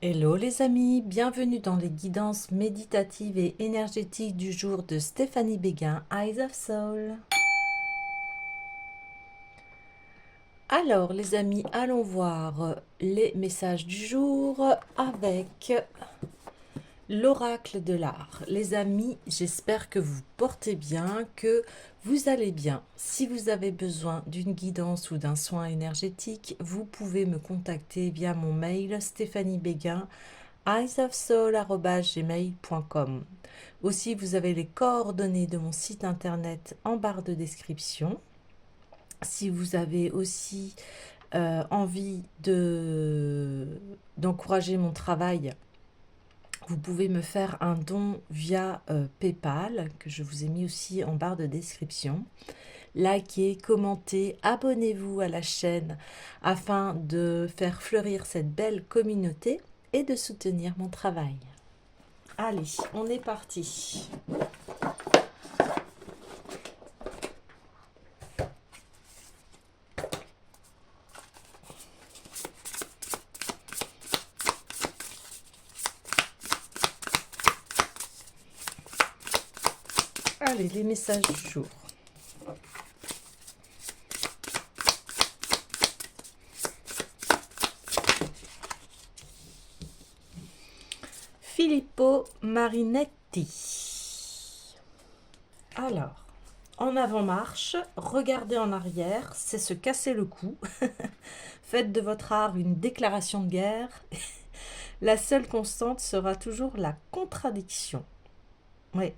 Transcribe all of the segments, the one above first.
Hello les amis, bienvenue dans les guidances méditatives et énergétiques du jour de Stéphanie Béguin, Eyes of Soul. Alors les amis, allons voir les messages du jour avec l'oracle de l'art. Les amis, j'espère que vous portez bien, que vous allez bien. Si vous avez besoin d'une guidance ou d'un soin énergétique, vous pouvez me contacter via mon mail stéphaniebéguin eyesofsoul@gmail.com. Aussi, vous avez les coordonnées de mon site internet en barre de description. Si vous avez aussi envie d'encourager mon travail, vous pouvez me faire un don via PayPal, que je vous ai mis aussi en barre de description. Likez, commentez, abonnez-vous à la chaîne afin de faire fleurir cette belle communauté et de soutenir mon travail. Allez, on est parti. Allez, les messages du jour. Filippo Marinetti. Alors, en avant-marche, regardez en arrière, c'est se casser le cou. Faites de votre art une déclaration de guerre. La seule constante sera toujours la contradiction. Oui.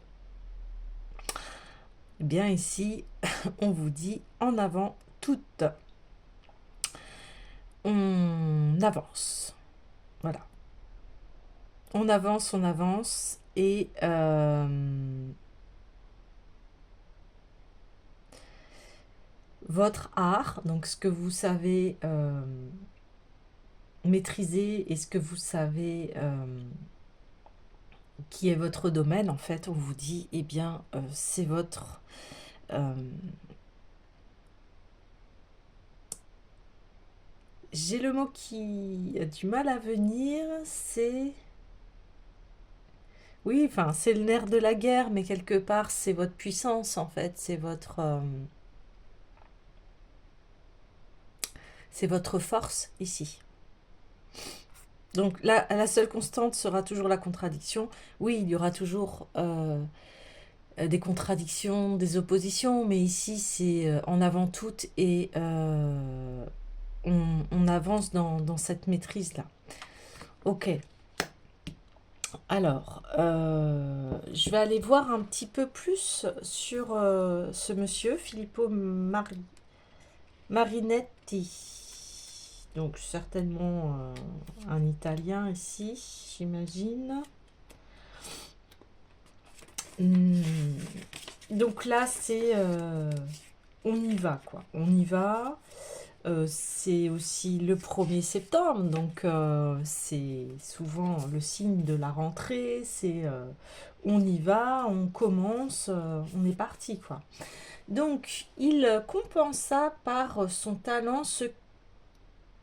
Bien ici, on vous dit en avant toutes. On avance. Voilà. On avance et votre art, donc ce que vous savez maîtriser et ce que vous savez qui est votre domaine, en fait, on vous dit, eh bien, c'est votre... j'ai le mot qui a du mal à venir, c'est... Oui, enfin, c'est le nerf de la guerre, mais quelque part, c'est votre puissance, en fait, c'est votre force ici. Donc là, la seule constante sera toujours la contradiction. Oui, il y aura toujours des contradictions, des oppositions, mais ici, c'est en avant toute et on avance dans cette maîtrise-là. Ok. Alors, je vais aller voir un petit peu plus sur ce monsieur, Filippo Marinetti. Donc, certainement un Italien ici, j'imagine. Donc là, c'est... on y va, quoi. On y va. C'est aussi le 1er septembre, donc c'est souvent le signe de la rentrée, c'est on y va, on commence, on est parti quoi. Donc il compensa par son talent ce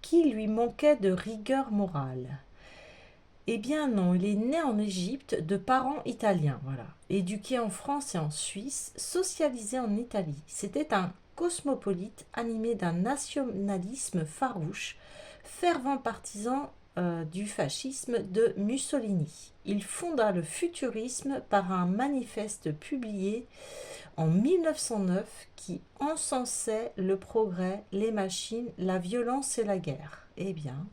qui lui manquait de rigueur morale. Eh bien non, il est né en Égypte de parents italiens, voilà. Éduqué en France et en Suisse, socialisé en Italie. C'était un cosmopolite animé d'un nationalisme farouche, fervent partisan du fascisme de Mussolini. Il fonda le futurisme par un manifeste publié en 1909 qui encensait le progrès, les machines, la violence et la guerre. Eh bien,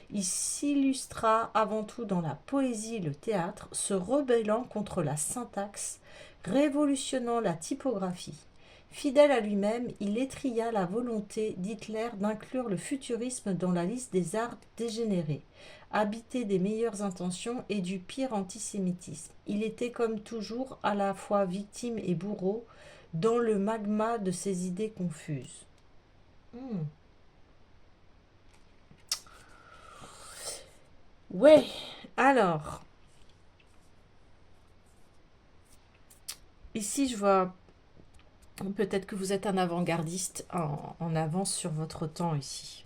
il s'illustra avant tout dans la poésie et le théâtre, se rebellant contre la syntaxe, révolutionnant la typographie. Fidèle à lui-même, il étrilla la volonté d'Hitler d'inclure le futurisme dans la liste des arts dégénérés, habité des meilleures intentions et du pire antisémitisme. Il était comme toujours à la fois victime et bourreau dans le magma de ses idées confuses. Ouais, alors, ici je vois peut-être que vous êtes un avant-gardiste en avance sur votre temps ici.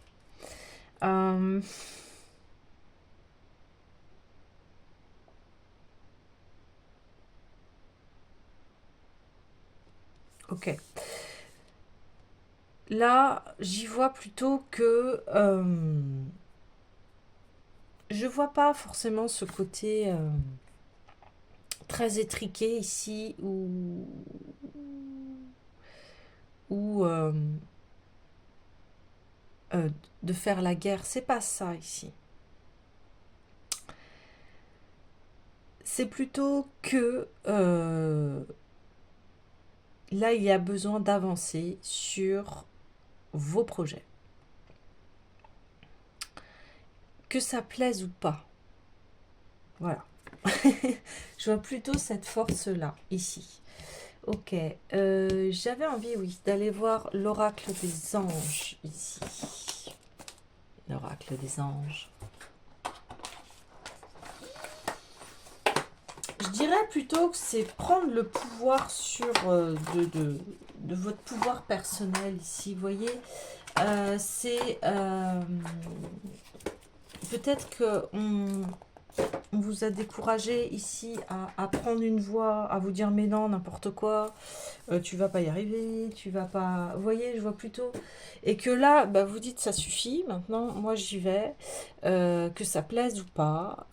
Euh, Ok. Là, j'y vois plutôt que je vois pas forcément ce côté très étriqué ici ou euh, de faire la guerre. C'est pas ça ici. C'est plutôt que là, il y a besoin d'avancer sur vos projets. Que ça plaise ou pas. Voilà. Je vois plutôt cette force-là, ici. Ok. J'avais envie, oui, d'aller voir l'oracle des anges, ici. L'oracle des anges. Je dirais plutôt que c'est prendre le pouvoir sur de votre pouvoir personnel ici. Vous voyez, c'est peut-être qu'on on vous a découragé ici à prendre une voie, à vous dire mais non, n'importe quoi, tu vas pas y arriver, tu vas pas... Vous voyez, je vois plutôt... Et que là, bah, vous dites ça suffit, maintenant, moi j'y vais, que ça plaise ou pas,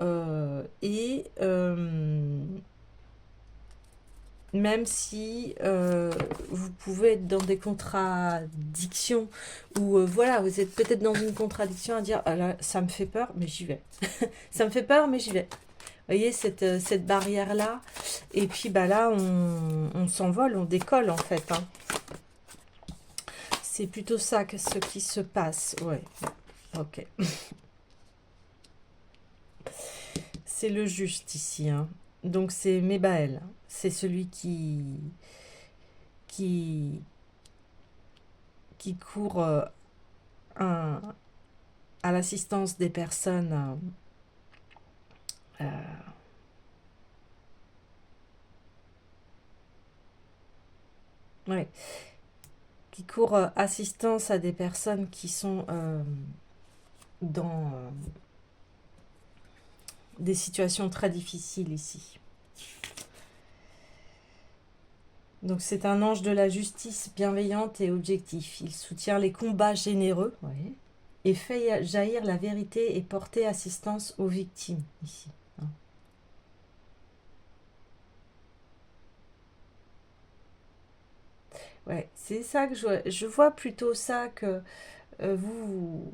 même si vous pouvez être dans des contradictions, ou voilà, vous êtes peut-être dans une contradiction à dire, ah là, ça me fait peur, mais j'y vais. Ça me fait peur, mais j'y vais. Vous voyez, cette barrière-là. Et puis bah là, on s'envole, on décolle en fait. Hein. C'est plutôt ça que ce qui se passe. Ouais, ok. C'est le juste ici. Hein. Donc c'est Mébaël. C'est celui qui, qui court un, à l'assistance des personnes. Ouais, qui court assistance à des personnes qui sont dans des situations très difficiles ici. Donc c'est un ange de la justice bienveillante et objectif. Il soutient les combats généreux ouais, et fait jaillir la vérité et porter assistance aux victimes ici. Hein. Ouais, c'est ça que je vois plutôt ça que vous,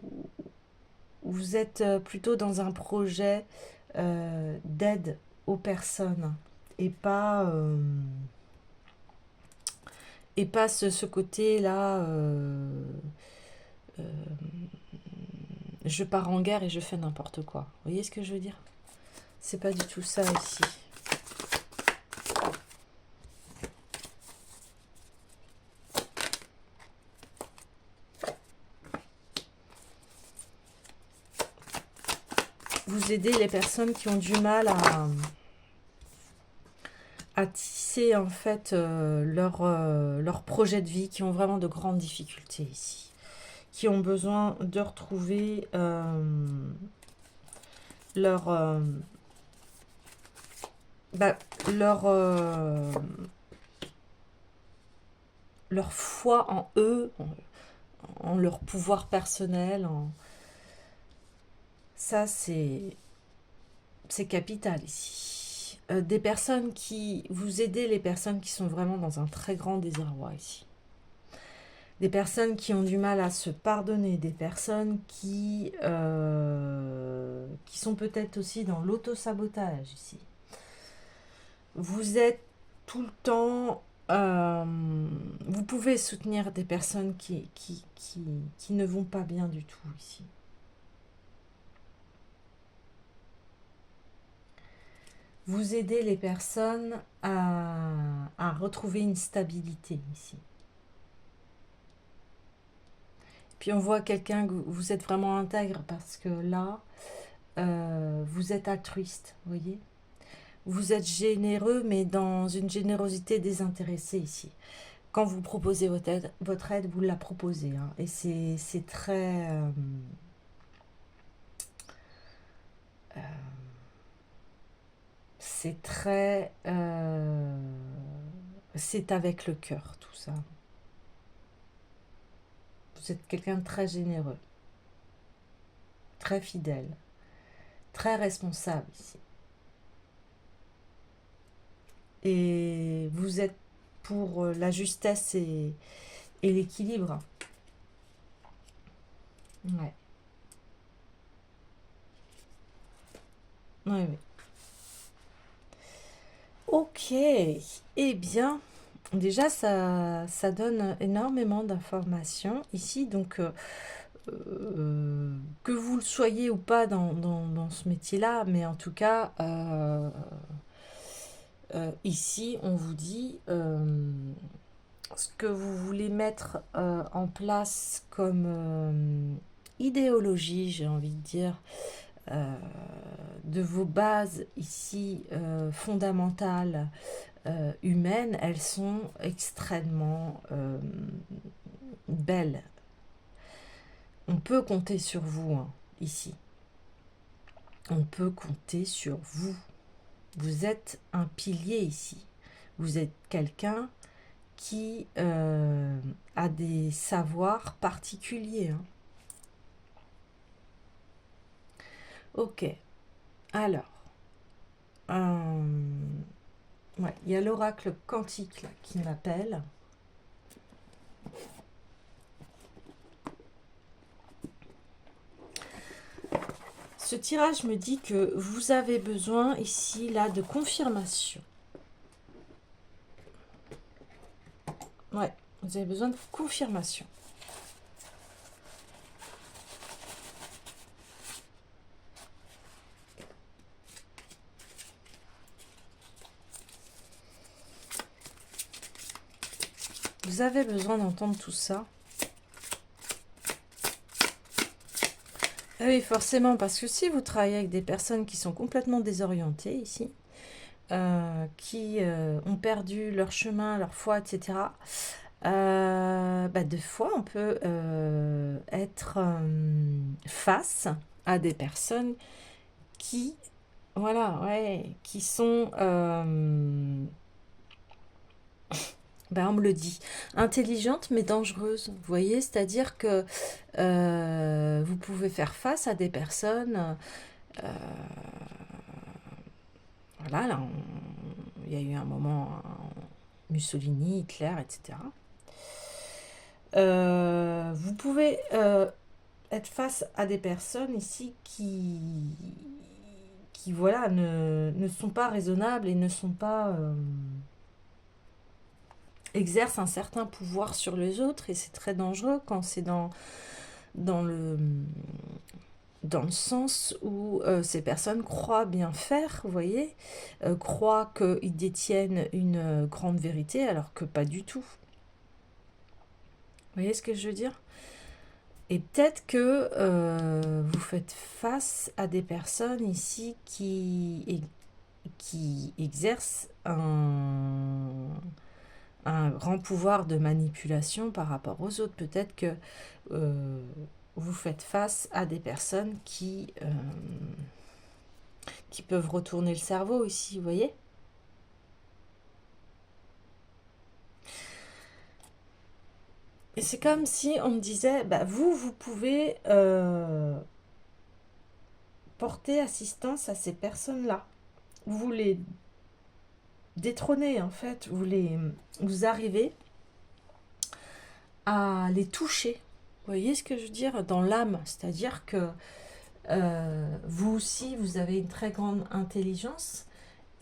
vous êtes plutôt dans un projet d'aide aux personnes et pas, ce côté-là, je pars en guerre et je fais n'importe quoi. Vous voyez ce que je veux dire? C'est pas du tout ça ici. Vous aidez les personnes qui ont du mal à tisser en fait leur projet de vie, qui ont vraiment de grandes difficultés ici, qui ont besoin de retrouver leur, bah, leur, leur foi en eux, en leur pouvoir personnel. Ça, c'est capital ici. Des personnes qui... Vous aidez les personnes qui sont vraiment dans un très grand désarroi ici. Des personnes qui ont du mal à se pardonner, des personnes qui sont peut-être aussi dans l'auto-sabotage ici. Vous êtes tout le temps... vous pouvez soutenir des personnes qui ne vont pas bien du tout ici. Vous aidez les personnes à retrouver une stabilité ici. Puis on voit quelqu'un que vous êtes vraiment intègre parce que là, vous êtes altruiste, vous voyez. Vous êtes généreux, mais dans une générosité désintéressée ici. Quand vous proposez votre aide vous la proposez. Hein, et c'est très... c'est très... c'est avec le cœur, tout ça. Vous êtes quelqu'un de très généreux, très fidèle, très responsable ici. Et vous êtes pour la justesse et l'équilibre. Ouais. Ouais, ouais. Ok. Eh bien, déjà, ça donne énormément d'informations ici. Donc, que vous le soyez ou pas dans ce métier-là, mais en tout cas, ici, on vous dit ce que vous voulez mettre en place comme idéologie, j'ai envie de dire, euh, de vos bases ici fondamentales humaines, elles sont extrêmement belles. On peut compter sur vous hein, ici. On peut compter sur vous. Vous êtes un pilier ici. Vous êtes quelqu'un qui a des savoirs particuliers. Hein. Ok. Alors, ouais, il y a l'oracle quantique là, qui m'appelle. Ce tirage me dit que vous avez besoin ici là de confirmation. Ouais, vous avez besoin de confirmation. Vous avez besoin d'entendre tout ça. Oui, forcément, parce que si vous travaillez avec des personnes qui sont complètement désorientées ici, qui ont perdu leur chemin, leur foi, etc., des fois, on peut être face à des personnes qui, voilà, ouais, qui sont, on me le dit, intelligentes mais dangereuses. Vous voyez, c'est-à-dire que vous pouvez faire face à des personnes, voilà, là, il y a eu un moment, Mussolini, Hitler, etc. Vous pouvez être face à des personnes ici qui voilà, ne sont pas raisonnables et ne sont pas exercent un certain pouvoir sur les autres et c'est très dangereux quand c'est dans le dans le sens où ces personnes croient bien faire, vous voyez, croient qu'ils détiennent une grande vérité alors que pas du tout. Vous voyez ce que je veux dire? Et peut-être que vous faites face à des personnes ici qui exercent un grand pouvoir de manipulation par rapport aux autres. Peut-être que vous faites face à des personnes qui peuvent retourner le cerveau ici, vous voyez? Et c'est comme si on me disait, vous pouvez porter assistance à ces personnes-là. Vous les détrônez, en fait. Vous arrivez à les toucher. Vous voyez ce que je veux dire? Dans l'âme. C'est-à-dire que vous aussi, vous avez une très grande intelligence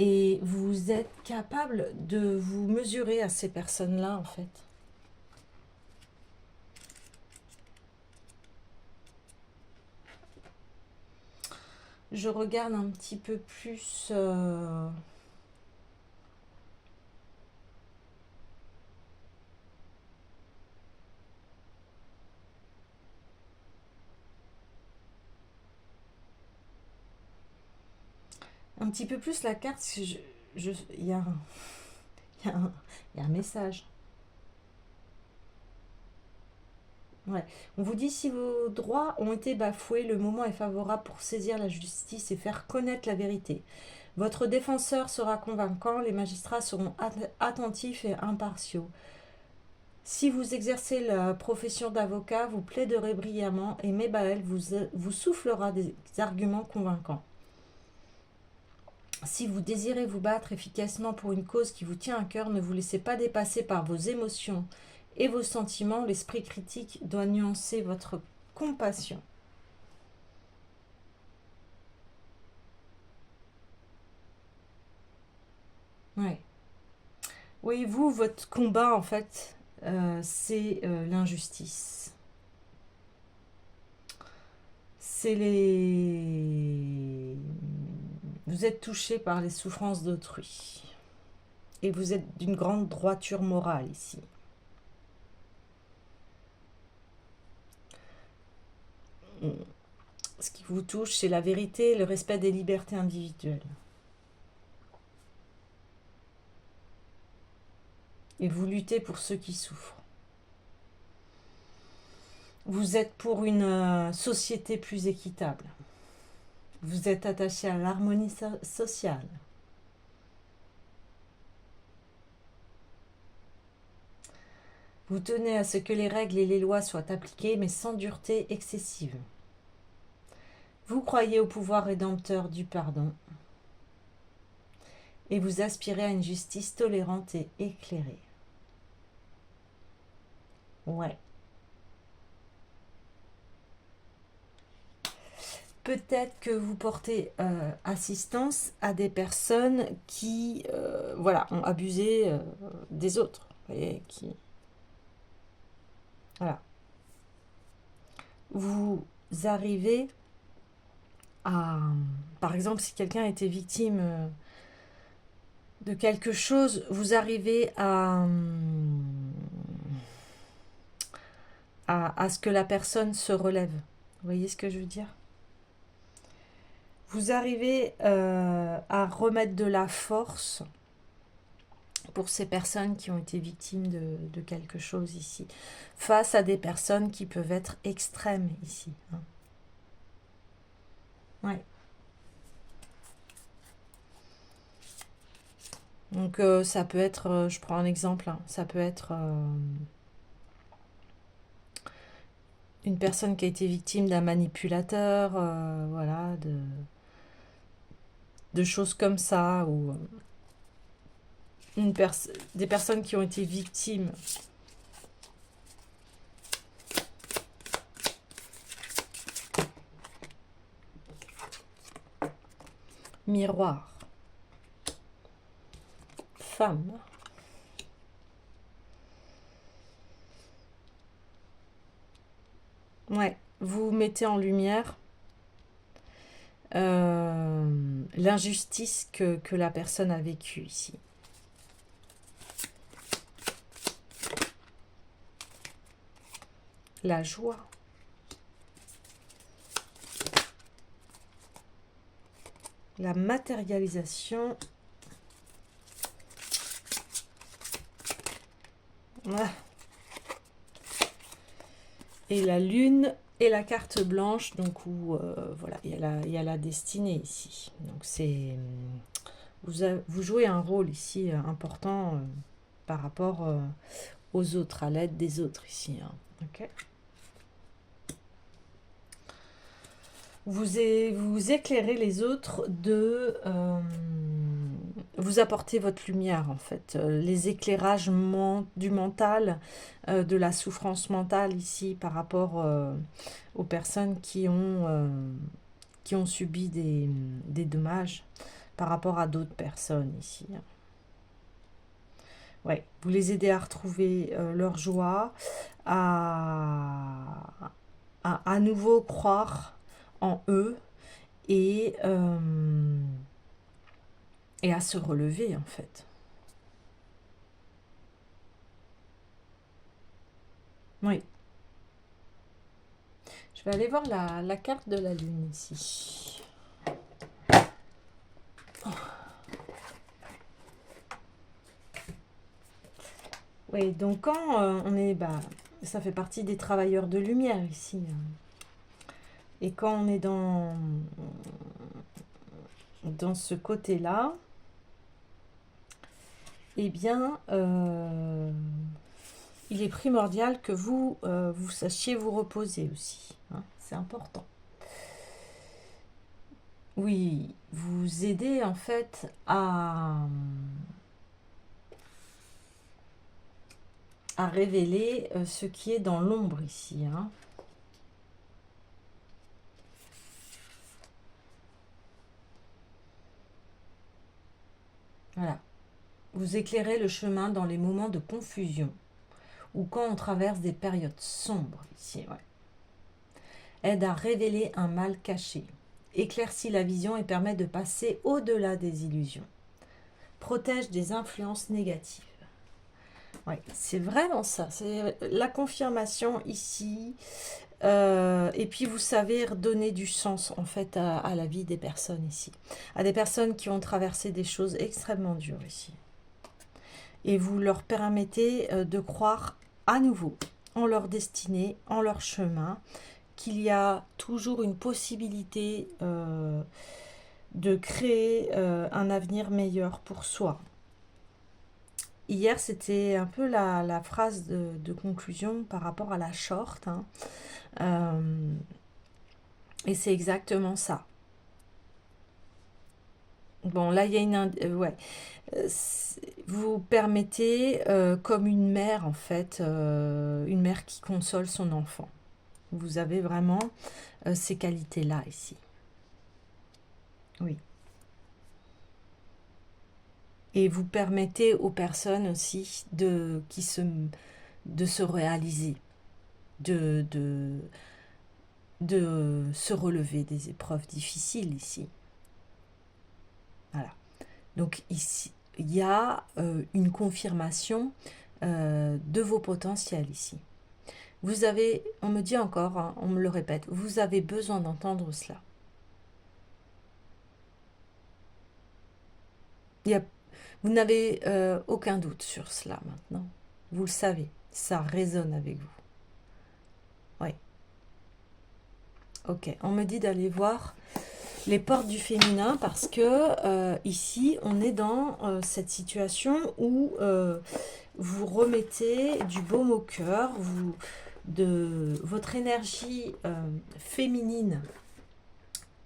et vous êtes capable de vous mesurer à ces personnes-là, en fait. Je regarde un petit peu plus... un petit peu plus la carte, parce que il y a un message. Ouais. On vous dit si vos droits ont été bafoués, le moment est favorable pour saisir la justice et faire connaître la vérité. Votre défenseur sera convaincant, les magistrats seront attentifs et impartiaux. Si vous exercez la profession d'avocat, vous plaiderez brillamment et Mébaël vous soufflera des arguments convaincants. Si vous désirez vous battre efficacement pour une cause qui vous tient à cœur, ne vous laissez pas dépasser par vos émotions et vos sentiments. L'esprit critique doit nuancer votre compassion. Ouais. Oui, vous, votre combat, en fait, c'est l'injustice. C'est les... Vous êtes touché par les souffrances d'autrui. Et vous êtes d'une grande droiture morale ici. Ce qui vous touche, c'est la vérité et le respect des libertés individuelles. Et vous luttez pour ceux qui souffrent. Vous êtes pour une société plus équitable. Vous êtes attaché à l'harmonie sociale. Vous tenez à ce que les règles et les lois soient appliquées, mais sans dureté excessive. Vous croyez au pouvoir rédempteur du pardon. Et vous aspirez à une justice tolérante et éclairée. Ouais. Peut-être que vous portez assistance à des personnes qui voilà, ont abusé des autres. Vous voyez, qui... Voilà. Vous arrivez à... Par exemple, si quelqu'un était victime de quelque chose, vous arrivez à ce que la personne se relève. Vous voyez ce que je veux dire? Vous arrivez à remettre de la force pour ces personnes qui ont été victimes de quelque chose ici, face à des personnes qui peuvent être extrêmes ici. Hein. Ouais. Donc ça peut être, je prends un exemple, hein, ça peut être une personne qui a été victime d'un manipulateur, voilà, de choses comme ça, ou des personnes qui ont été victimes miroir, femme. Ouais, vous mettez en lumière l'injustice que la personne a vécue ici. La joie. La matérialisation. Ah. Et la lune et la carte blanche, donc où voilà, il y a la destinée ici. Donc c'est vous jouez un rôle ici important par rapport aux autres, à l'aide des autres ici. Hein. Ok. Vous éclairez les autres vous apportez votre lumière en fait, les éclairages du mental, de la souffrance mentale ici par rapport aux personnes qui ont subi des dommages par rapport à d'autres personnes ici. Ouais, vous les aidez à retrouver leur joie, à nouveau croire en eux et à se relever en fait. Oui. Je vais aller voir la carte de la lune ici. Oh. Oui, donc quand on est... ça fait partie des travailleurs de lumière ici. Et quand on est dans dans ce côté-là, eh bien, il est primordial que vous, vous sachiez vous reposer aussi, hein, c'est important. Oui, vous aidez en fait à révéler ce qui est dans l'ombre ici, hein. Voilà. Vous éclairez le chemin dans les moments de confusion ou quand on traverse des périodes sombres ici, ouais. Aide à révéler un mal caché, éclaircit la vision et permet de passer au-delà des illusions. Protège des influences négatives. Ouais, c'est vraiment ça, c'est la confirmation ici. Et puis vous savez redonner du sens en fait à la vie des personnes ici, à des personnes qui ont traversé des choses extrêmement dures ici. Et vous leur permettez de croire à nouveau en leur destinée, en leur chemin, qu'il y a toujours une possibilité de créer un avenir meilleur pour soi. Hier, c'était un peu la phrase de conclusion par rapport à la short, hein. Et c'est exactement ça. Bon, là, il y a ouais. Vous permettez, comme une mère, en fait, une mère qui console son enfant. Vous avez vraiment ces qualités-là ici. Oui. Et vous permettez aux personnes aussi de se réaliser, de se relever des épreuves difficiles ici. Voilà. Donc ici, il y a une confirmation de vos potentiels ici. Vous avez, on me dit encore, hein, on me le répète, vous avez besoin d'entendre cela. Vous n'avez aucun doute sur cela maintenant. Vous le savez, ça résonne avec vous. Oui. Ok, on me dit d'aller voir les portes du féminin parce que ici, on est dans cette situation où vous remettez du baume au cœur, votre énergie féminine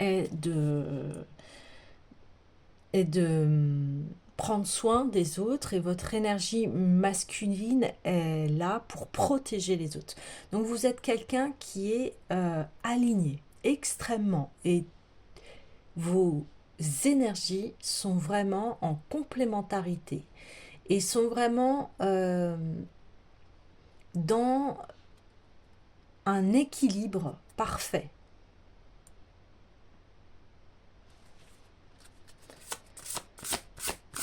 est de prendre soin des autres et votre énergie masculine est là pour protéger les autres. Donc vous êtes quelqu'un qui est aligné extrêmement et vos énergies sont vraiment en complémentarité et sont vraiment dans un équilibre parfait.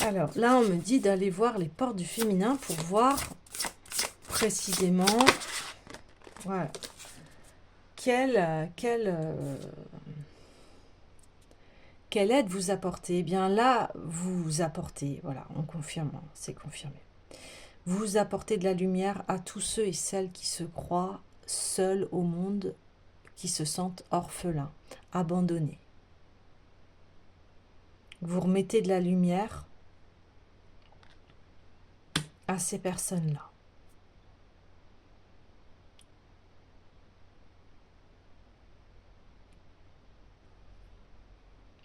Alors là, on me dit d'aller voir les portes du féminin pour voir précisément, voilà, quelle aide vous apportez. Eh bien là, vous apportez, voilà, on confirme, c'est confirmé. Vous apportez de la lumière à tous ceux et celles qui se croient seuls au monde, qui se sentent orphelins, abandonnés. Vous remettez de la lumière à ces personnes-là.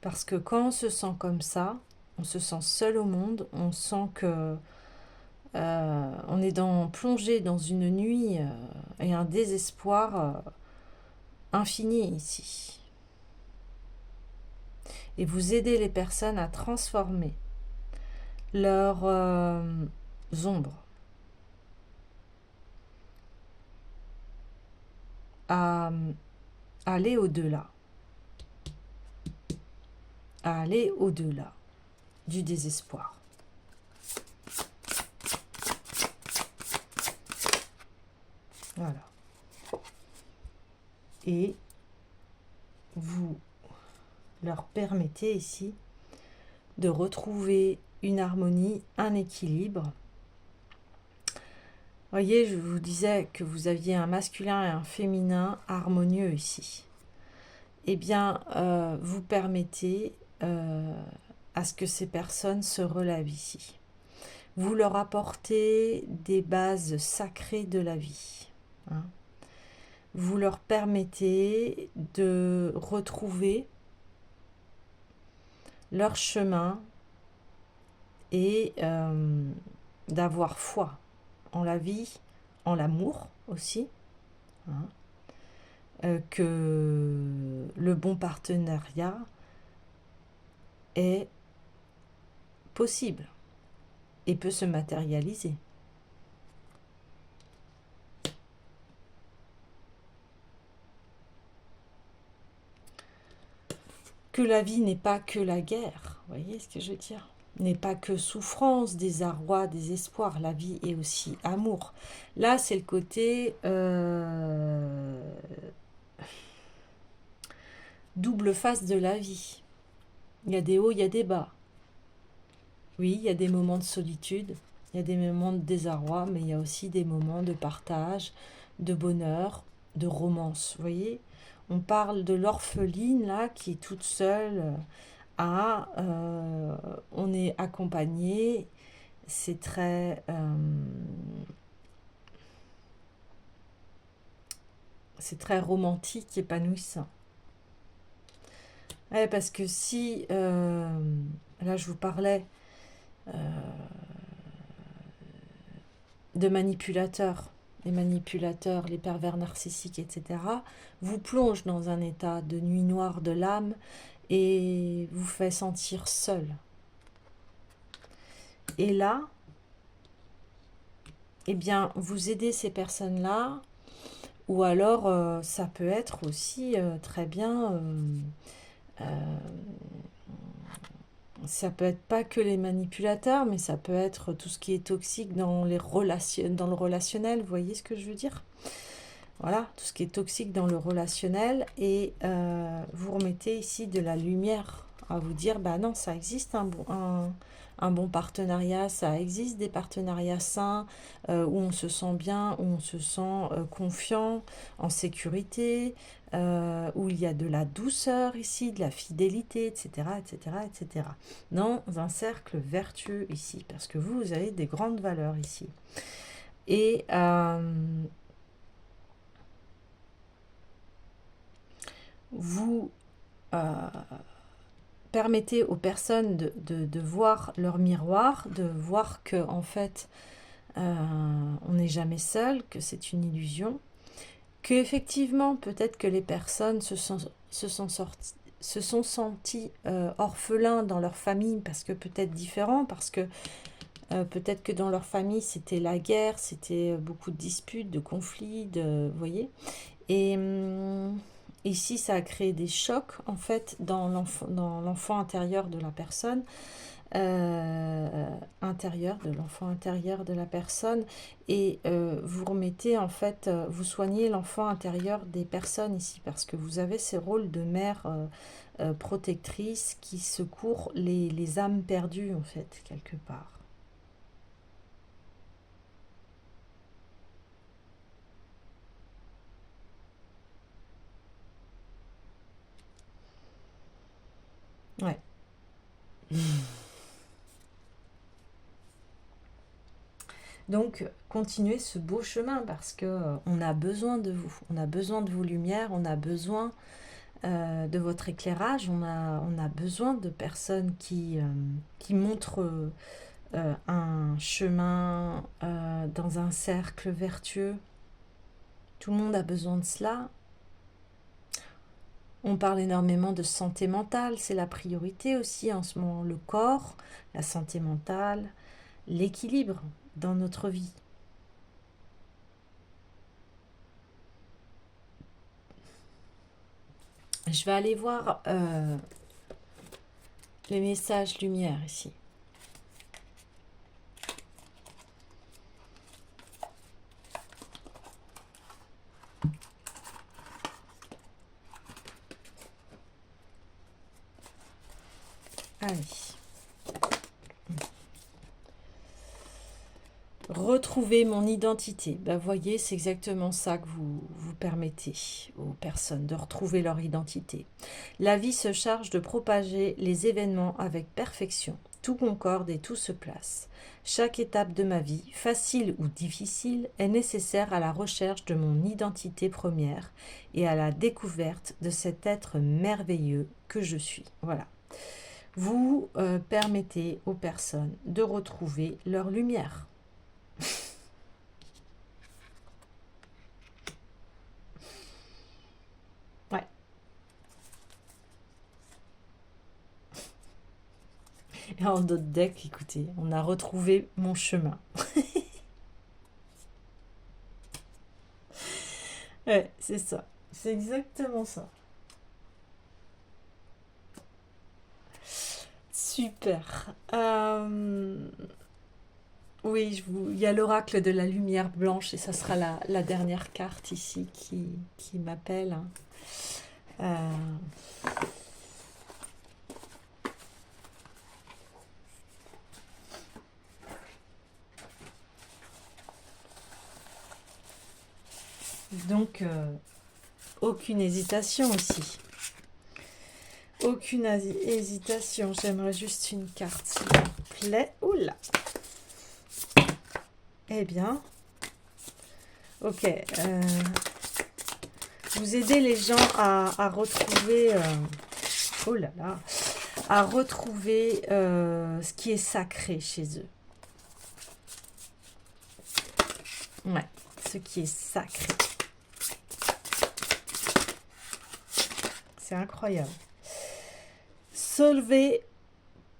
Parce que quand on se sent comme ça, on se sent seul au monde, on sent que on est plongé dans une nuit et un désespoir infini ici. Et vous aidez les personnes à transformer leurs ombres, à aller au-delà, du désespoir. Voilà. Et vous leur permettez ici de retrouver une harmonie, un équilibre. Voyez, je vous disais que vous aviez un masculin et un féminin harmonieux ici. Eh bien, vous permettez à ce que ces personnes se relèvent ici. Vous leur apportez des bases sacrées de la vie. Hein. Vous leur permettez de retrouver leur chemin et d'avoir foi en la vie, en l'amour aussi, hein, que le bon partenariat est possible et peut se matérialiser. Que la vie n'est pas que la guerre, vous voyez ce que je veux dire? N'est pas que souffrance, désarroi, désespoir. La vie est aussi amour. Là, c'est le côté double face de la vie. Il y a des hauts, il y a des bas. Oui, il y a des moments de solitude, il y a des moments de désarroi, mais il y a aussi des moments de partage, de bonheur, de romance. Vous voyez, on parle de l'orpheline là qui est toute seule. On est accompagné. C'est très romantique, épanouissant. Ouais, parce que si là je vous parlais de manipulateurs, les manipulateurs, les pervers narcissiques, etc., vous plongent dans un état de nuit noire de l'âme et vous fait sentir seul. Et là, eh bien, vous aidez ces personnes-là, ou alors ça peut être aussi très bien... ça peut être pas que les manipulateurs, mais ça peut être tout ce qui est toxique dans le relationnel, vous voyez ce que je veux dire? Voilà, tout ce qui est toxique dans le relationnel, et vous remettez ici de la lumière à vous dire, bah non, ça existe un bon partenariat, ça existe des partenariats sains, où on se sent bien, où on se sent confiant, en sécurité, où il y a de la douceur ici, de la fidélité, etc., etc., etc. Dans un cercle vertueux ici, parce que vous avez des grandes valeurs ici. Et vous permettez aux personnes de voir leur miroir, de voir que en fait on n'est jamais seul, que c'est une illusion, que effectivement peut-être que les personnes se sont sentis orphelins dans leur famille parce que peut-être différents, parce que peut-être que dans leur famille c'était la guerre, c'était beaucoup de disputes, de conflits, vous voyez. Et ici, ça a créé des chocs, en fait, dans l'enfant intérieur de la personne, l'enfant intérieur de la personne, et vous remettez, en fait, vous soignez l'enfant intérieur des personnes ici, parce que vous avez ces rôles de mère protectrice qui secourt les âmes perdues, en fait, quelque part. Ouais. Donc, continuez ce beau chemin parce que on a besoin de vous. On a besoin de vos lumières, on a besoin de votre éclairage, on a besoin de personnes qui montrent un chemin dans un cercle vertueux. Tout le monde a besoin de cela. On parle énormément de santé mentale, c'est la priorité aussi en ce moment. Le corps, la santé mentale, l'équilibre dans notre vie. Je vais aller voir les messages lumière ici. Allez. Retrouver mon identité. Ben, voyez, c'est exactement ça que vous permettez aux personnes de retrouver leur identité. La vie se charge de propager les événements avec perfection. Tout concorde et tout se place. Chaque étape de ma vie, facile ou difficile, est nécessaire à la recherche de mon identité première et à la découverte de cet être merveilleux que je suis. Voilà. Vous permettez aux personnes de retrouver leur lumière. Ouais. Et en d'autres decks, écoutez, on a retrouvé mon chemin. Ouais, c'est ça. C'est exactement ça. Super. Oui, il y a l'oracle de la lumière blanche et ça sera la dernière carte ici qui m'appelle. Euh, donc, aucune hésitation ici. Aucune hésitation. J'aimerais juste une carte, s'il vous plaît. Oula. Eh bien, ok. Vous aidez les gens à retrouver... oh là là. À retrouver ce qui est sacré chez eux. Ouais, ce qui est sacré. C'est incroyable. Solve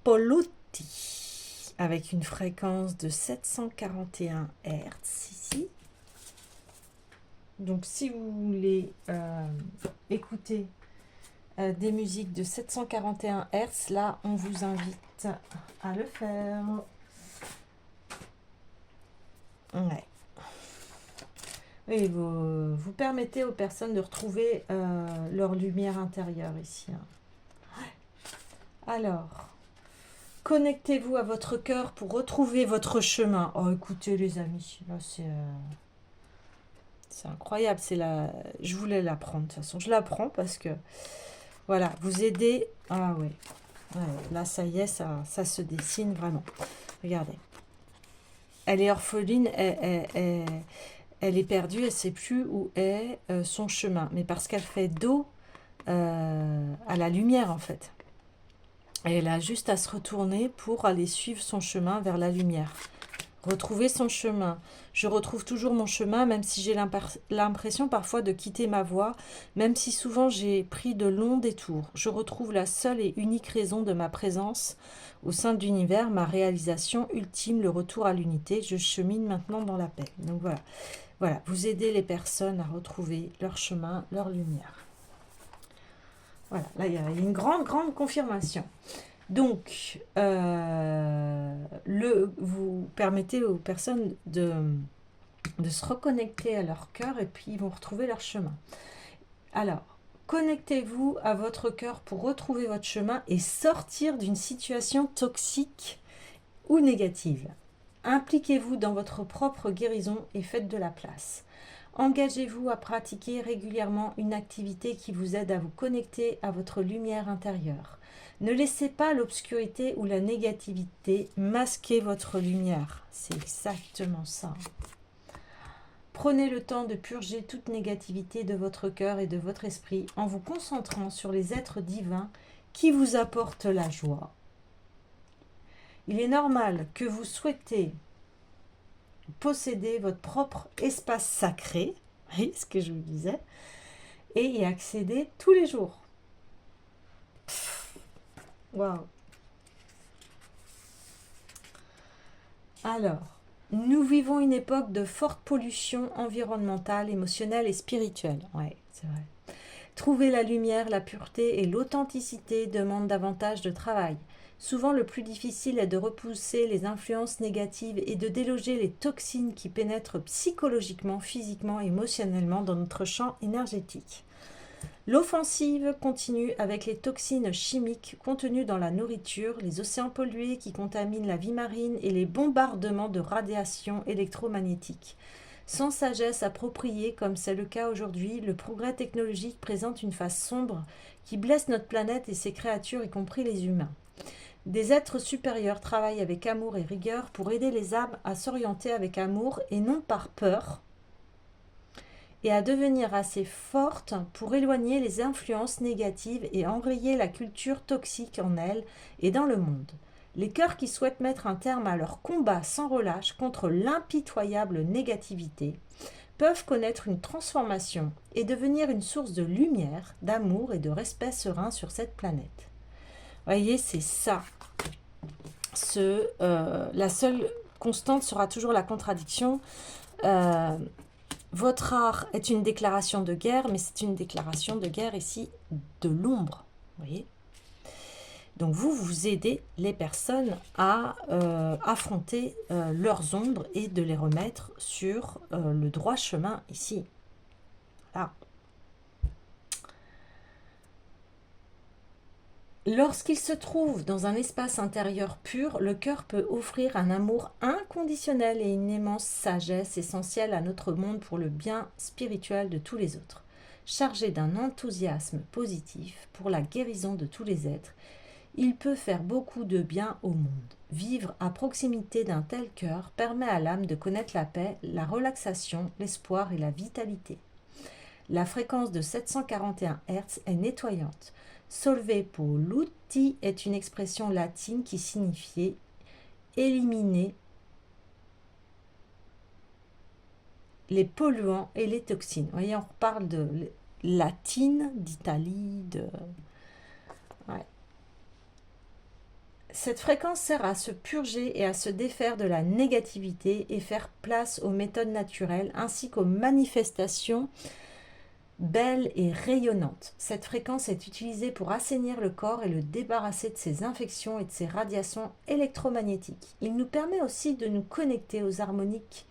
Poluti, avec une fréquence de 741 Hz ici. Donc, si vous voulez écouter des musiques de 741 Hz, là, on vous invite à le faire. Ouais. Oui, vous permettez aux personnes de retrouver leur lumière intérieure ici. Alors, connectez-vous à votre cœur pour retrouver votre chemin. Oh, écoutez les amis, là c'est incroyable. Je voulais la prendre de toute façon. Je la prends parce que, voilà, vous aidez. Ah ouais, là ça y est, ça se dessine vraiment. Regardez. Elle est orpheline, elle est perdue, elle ne sait plus où est son chemin. Mais parce qu'elle fait dos à la lumière en fait. Et elle a juste à se retourner pour aller suivre son chemin vers la lumière. Retrouver son chemin. Je retrouve toujours mon chemin, même si j'ai l'impression parfois de quitter ma voie, même si souvent j'ai pris de longs détours. Je retrouve la seule et unique raison de ma présence au sein de l'univers, ma réalisation ultime, le retour à l'unité. Je chemine maintenant dans la paix. Donc voilà. Voilà, vous aidez les personnes à retrouver leur chemin, leur lumière. Voilà, là il y a une grande confirmation. Donc, vous permettez aux personnes de se reconnecter à leur cœur et puis ils vont retrouver leur chemin. Alors, connectez-vous à votre cœur pour retrouver votre chemin et sortir d'une situation toxique ou négative. Impliquez-vous dans votre propre guérison et faites de la place. Engagez-vous à pratiquer régulièrement une activité qui vous aide à vous connecter à votre lumière intérieure. Ne laissez pas l'obscurité ou la négativité masquer votre lumière. C'est exactement ça. Prenez le temps de purger toute négativité de votre cœur et de votre esprit en vous concentrant sur les êtres divins qui vous apportent la joie. Il est normal que vous souhaitez posséder votre propre espace sacré, oui, ce que je vous disais, et y accéder tous les jours. Waouh. Alors, nous vivons une époque de forte pollution environnementale, émotionnelle et spirituelle. Ouais, c'est vrai. Trouver la lumière, la pureté et l'authenticité demandent davantage de travail. Souvent, le plus difficile est de repousser les influences négatives et de déloger les toxines qui pénètrent psychologiquement, physiquement et émotionnellement dans notre champ énergétique. L'offensive continue avec les toxines chimiques contenues dans la nourriture, les océans pollués qui contaminent la vie marine et les bombardements de radiations électromagnétiques. Sans sagesse appropriée, comme c'est le cas aujourd'hui, le progrès technologique présente une face sombre qui blesse notre planète et ses créatures, y compris les humains. Des êtres supérieurs travaillent avec amour et rigueur pour aider les âmes à s'orienter avec amour et non par peur, et à devenir assez fortes pour éloigner les influences négatives et enrayer la culture toxique en elles et dans le monde. Les cœurs qui souhaitent mettre un terme à leur combat sans relâche contre l'impitoyable négativité peuvent connaître une transformation et devenir une source de lumière, d'amour et de respect serein sur cette planète. Voyez, c'est ça. La seule constante sera toujours la contradiction. Votre art est une déclaration de guerre, mais c'est une déclaration de guerre ici de l'ombre. Voyez. Donc vous aidez les personnes à affronter leurs ombres et de les remettre sur le droit chemin ici. Voilà. Lorsqu'il se trouve dans un espace intérieur pur, le cœur peut offrir un amour inconditionnel et une immense sagesse essentielle à notre monde pour le bien spirituel de tous les autres. Chargé d'un enthousiasme positif pour la guérison de tous les êtres, il peut faire beaucoup de bien au monde. Vivre à proximité d'un tel cœur permet à l'âme de connaître la paix, la relaxation, l'espoir et la vitalité. La fréquence de 741 Hz est nettoyante. Solve polluti est une expression latine qui signifiait éliminer les polluants et les toxines. Vous voyez, on reparle de latine, d'Italie, de... Ouais. Cette fréquence sert à se purger et à se défaire de la négativité et faire place aux méthodes naturelles ainsi qu'aux manifestations belle et rayonnante. Cette fréquence est utilisée pour assainir le corps et le débarrasser de ses infections et de ses radiations électromagnétiques. Il nous permet aussi de nous connecter aux harmoniques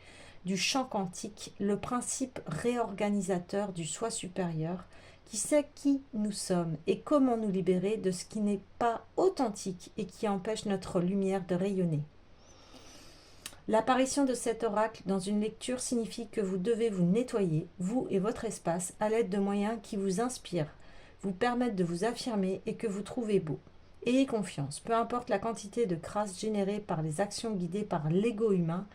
du champ quantique, le principe réorganisateur du soi supérieur qui sait qui nous sommes et comment nous libérer de ce qui n'est pas authentique et qui empêche notre lumière de rayonner. L'apparition de cet oracle dans une lecture signifie que vous devez vous nettoyer, vous et votre espace, à l'aide de moyens qui vous inspirent, vous permettent de vous affirmer et que vous trouvez beau. Ayez confiance, peu importe la quantité de crasse générée par les actions guidées par l'ego humain,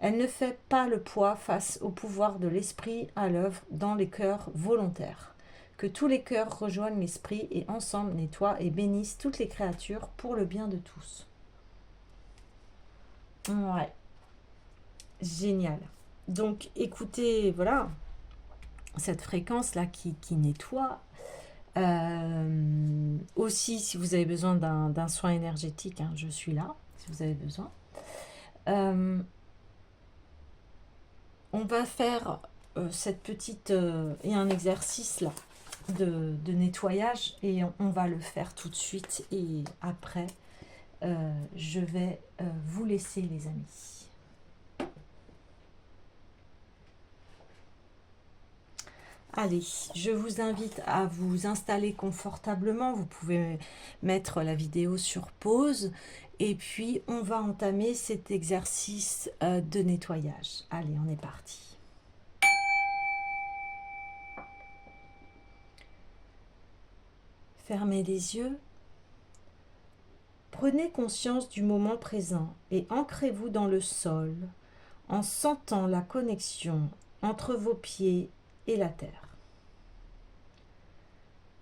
elle ne fait pas le poids face au pouvoir de l'esprit à l'œuvre dans les cœurs volontaires. Que tous les cœurs rejoignent l'esprit et ensemble nettoient et bénissent toutes les créatures pour le bien de tous. Ouais, génial. Donc écoutez, voilà, cette fréquence-là qui nettoie. Aussi, si vous avez besoin d'un soin énergétique, hein, je suis là, si vous avez besoin. On va faire cette petite... Il y a un exercice là de nettoyage et on va le faire tout de suite. Et après, je vais vous laisser les amis. Allez, je vous invite à vous installer confortablement. Vous pouvez mettre la vidéo sur pause. Et puis, on va entamer cet exercice de nettoyage. Allez, on est parti. Fermez les yeux. Prenez conscience du moment présent et ancrez-vous dans le sol en sentant la connexion entre vos pieds et la terre.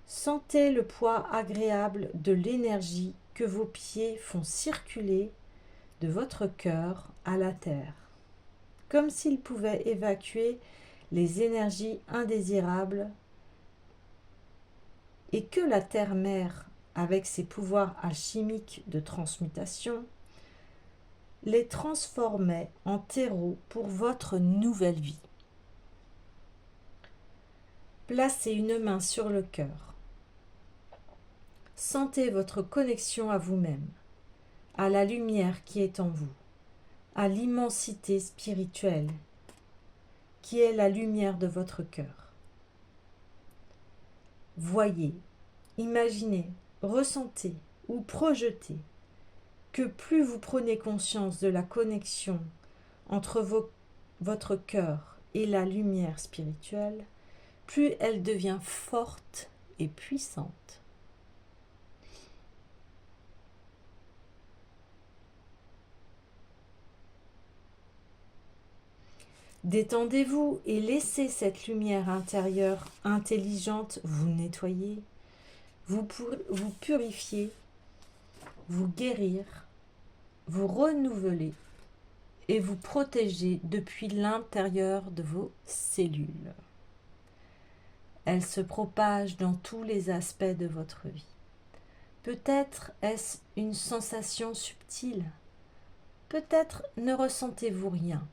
Sentez le poids agréable de l'énergie que vos pieds font circuler de votre cœur à la terre, comme s'ils pouvaient évacuer les énergies indésirables et que la terre-mère, avec ses pouvoirs alchimiques de transmutation, les transformait en terreau pour votre nouvelle vie. Placez une main sur le cœur. Sentez votre connexion à vous-même, à la lumière qui est en vous, à l'immensité spirituelle qui est la lumière de votre cœur. Voyez, imaginez, ressentez ou projetez que plus vous prenez conscience de la connexion entre votre cœur et la lumière spirituelle, plus elle devient forte et puissante. Détendez-vous et laissez cette lumière intérieure intelligente vous nettoyer, vous purifier, vous guérir, vous renouveler et vous protéger depuis l'intérieur de vos cellules. Elle se propage dans tous les aspects de votre vie. Peut-être est-ce une sensation subtile, peut-être ne ressentez-vous rien.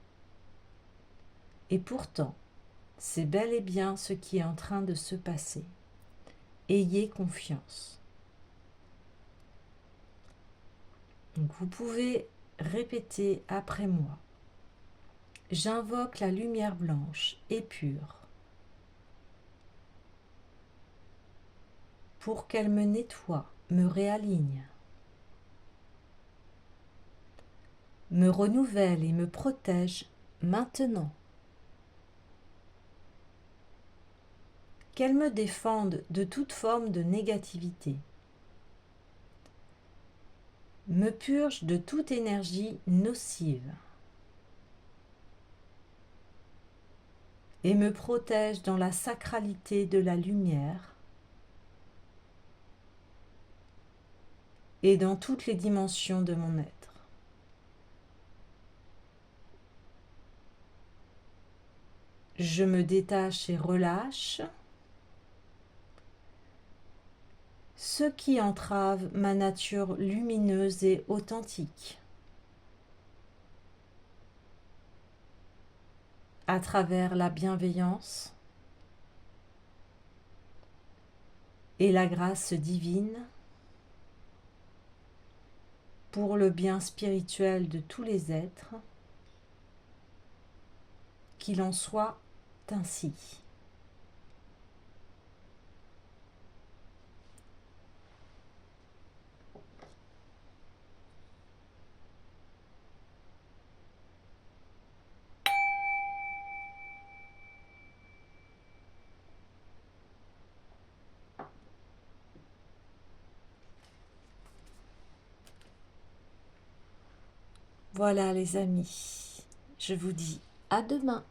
Et pourtant, c'est bel et bien ce qui est en train de se passer. Ayez confiance. Donc vous pouvez répéter après moi. J'invoque la lumière blanche et pure pour qu'elle me nettoie, me réaligne, me renouvelle et me protège maintenant. Qu'elle me défende de toute forme de négativité, me purge de toute énergie nocive et me protège dans la sacralité de la lumière et dans toutes les dimensions de mon être. Je me détache et relâche ce qui entrave ma nature lumineuse et authentique. À travers la bienveillance et la grâce divine, pour le bien spirituel de tous les êtres, qu'il en soit ainsi. Voilà les amis, je vous dis à demain.